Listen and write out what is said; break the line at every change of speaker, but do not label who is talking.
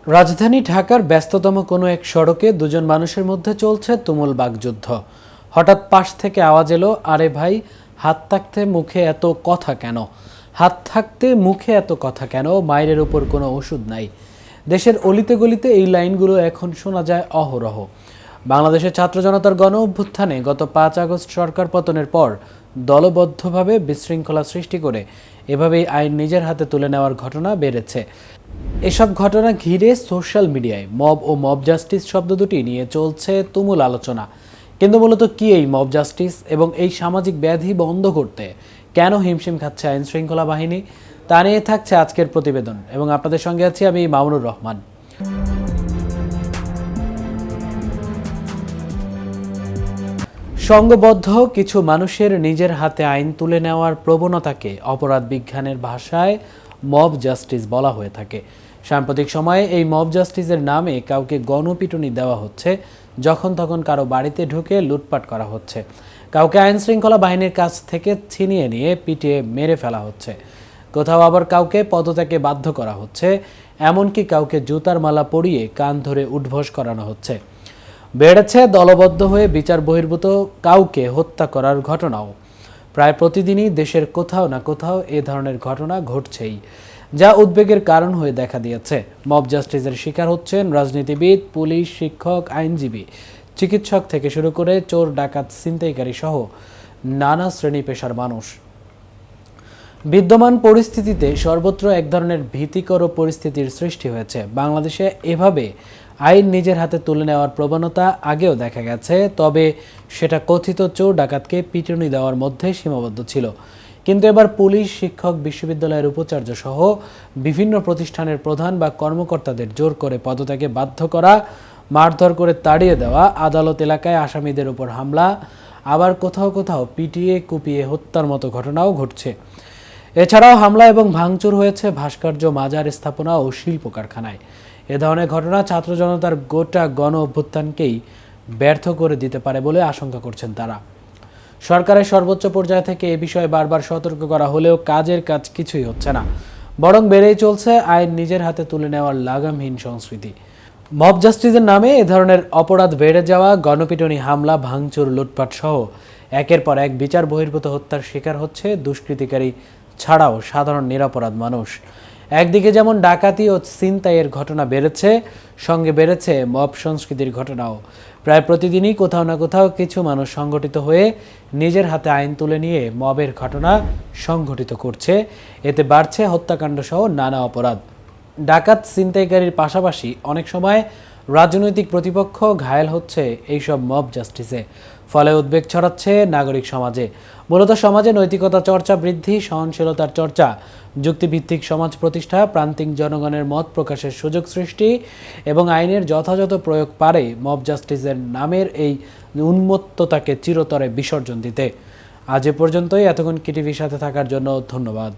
রাজধানী ঢাকার ব্যস্ততম কোনো এক সড়কে দুজন মানুষের মধ্যে চলছে তুমুল বাগযুদ্ধ। হঠাৎ পাশ থেকে আওয়াজ এলো, আরে ভাই, হাত থাকতে মুখে এত কথা কেন? হাত থাকতে মুখে এত কথা কেন? মায়ের উপর কোনো ওষুধ নাই। দেশের অলিতে গলিতে এই লাইনগুলো এখন শোনা যায় অহরহ। বাংলাদেশের ছাত্র জনতার গণ অভ্যুত্থানে গত 5 আগস্ট সরকার পতনের পর দলবদ্ধভাবে বিশৃঙ্খলা সৃষ্টি করে এভাবেই আইন নিজের হাতে তুলে নেওয়ার ঘটনা বেড়েছে। এসব ঘটনা ঘিরে সোশ্যাল মিডিয়ায় মব ও মব জাস্টিস শব্দ দুটি নিয়ে চলছে তুমুল আলোচনা। কিন্তু মূলত কি এই মব জাস্টিস এবং এই সামাজিক ব্যাধি বন্ধ করতে কেন হিমশিম খাচ্ছে আইন শৃঙ্খলা বাহিনী, তা নিয়ে থাকছে আজকের প্রতিবেদন এবং আপনাদের সঙ্গে আছি আমি মামুনুর রহমান। সংঘবদ্ধ কিছু মানুষের নিজের হাতে আইন তুলে নেওয়ার প্রবণতাকে অপরাধ বিজ্ঞানের ভাষায় মব জাস্টিস বলা হয়ে থাকে। সাম্প্রতিক সময়ে এই মব জাস্টিসের নামে কাউকে গণপিটুনি দেওয়া হচ্ছে, যখন তখন কারো বাড়িতে ঢুকে লুটপাট করা হচ্ছে, কাউকে আইন শৃঙ্খলা বাহিনীর কাছ থেকে ছিনিয়ে নিয়ে পিটিয়ে মেরে ফেলা হচ্ছে, কোথাও আবার কাউকে পদত্যাগে বাধ্য করা হচ্ছে, এমনকি কাউকে জুতার মালা পরিয়ে কান ধরে উঠবোস করানো হচ্ছে। বেড়েছে দলবদ্ধ হয়ে বিচার বহির্ভূত কাউকে হত্যা করার ঘটনাও। প্রায় প্রতিদিনই দেশের কোথাও না কোথাও এ ধরনের ঘটনা ঘটছেই, যা উদ্বেগের কারণ হয়ে দেখা দিয়েছে। মব জাস্টিসের শিকার হচ্ছেন রাজনীতিবিদ, পুলিশ, শিক্ষক, আইনজীবী, চিকিৎসক থেকে শুরু করে চোর, ডাকাত, ছিনতাইকারী সহ নানা শ্রেণী পেশার মানুষ। বিদ্যমান পরিস্থিতিতে সর্বত্র এক ধরনের ভীতিকর পরিস্থিতির সৃষ্টি হয়েছে। বাংলাদেশে এভাবে আইন নিজের হাতে তুলে নেওয়ার প্রবণতা আগেও দেখা গেছে, তবে সেটা কথিত চোর ডাকাতকে পিটুনি দেওয়ার মধ্যে সীমাবদ্ধ ছিল। কিন্তু এবার পুলিশ, শিক্ষক, বিশ্ববিদ্যালয়ের উপাচার্য সহ বিভিন্ন প্রতিষ্ঠানের প্রধান বা কর্মকর্তাদের জোর করে পদত্যাগে বাধ্য করা, মারধর করে তাড়িয়ে দেওয়া, আদালত এলাকায় আসামিদের উপর হামলা, আবার কোথাও কোথাও পিটিয়ে কুপিয়ে হত্যার মতো ঘটনাও ঘটছে। এছাড়াও হামলা এবং ভাঙচুর হয়েছে ভাস্কর্য, মাজার, স্থাপনা ও শিল্প কারখানায়। এ ধরনের ঘটনা ছাত্র জনতার গোটা গণ অভ্যুত্থানকেই ব্যর্থ করে দিতে পারে বলে আশঙ্কা করছেন তারা। সরকারের সর্বোচ্চ পর্যায় থেকে এ বিষয়ে বারবার সতর্ক করা হলেও কাজের কাজ কিছুই হচ্ছে না, বরং বেড়েই চলছে আইন নিজের হাতে তুলে নেওয়ার লাগামহীন সংস্কৃতি। মব জাস্টিসের নামে এ ধরনের অপরাধ বেড়ে যাওয়া, গণপিটুনি, হামলা, ভাঙচুর, লুটপাট সহ একের পর এক বিচার বহির্ভূত হত্যার শিকার হচ্ছে দুষ্কৃতিকারী ছাড়াও সাধারণ নিরপরাধ মানুষ। একদিকে যেমন ডাকাতি ও ছিনতাইয়ের ঘটনা বেড়েছে, সঙ্গে বেড়েছে মব সংস্কৃতির ঘটনাও। প্রায় প্রতিদিনই কোথাও না কোথাও কিছু মানুষ সংগঠিত হয়ে নিজের হাতে আইন তুলে নিয়ে মবের ঘটনা সংঘটিত করছে। এতে বাড়ছে হত্যাকাণ্ড সহ নানা অপরাধ। ডাকাত, ছিনতাইকারীর পাশাপাশি অনেক সময় রাজনৈতিক প্রতিপক্ষ ঘায়েল হচ্ছে এইসব মব জাস্টিসে। ফলে উদ্বেগ ছড়াচ্ছে নাগরিক সমাজে। মূলত সমাজে নৈতিকতা চর্চা বৃদ্ধি, সহনশীলতার চর্চা, যুক্তিভিত্তিক সমাজ প্রতিষ্ঠা, প্রান্তিক জনগণের মত প্রকাশের সুযোগ সৃষ্টি এবং আইনের যথাযথ প্রয়োগ পারে মব জাস্টিসের নামের এই উন্মত্ততাকে চিরতরে বিসর্জন দিতে। আজ এ পর্যন্তই। এতক্ষণ কিটিভির সাথে থাকার জন্য ধন্যবাদ।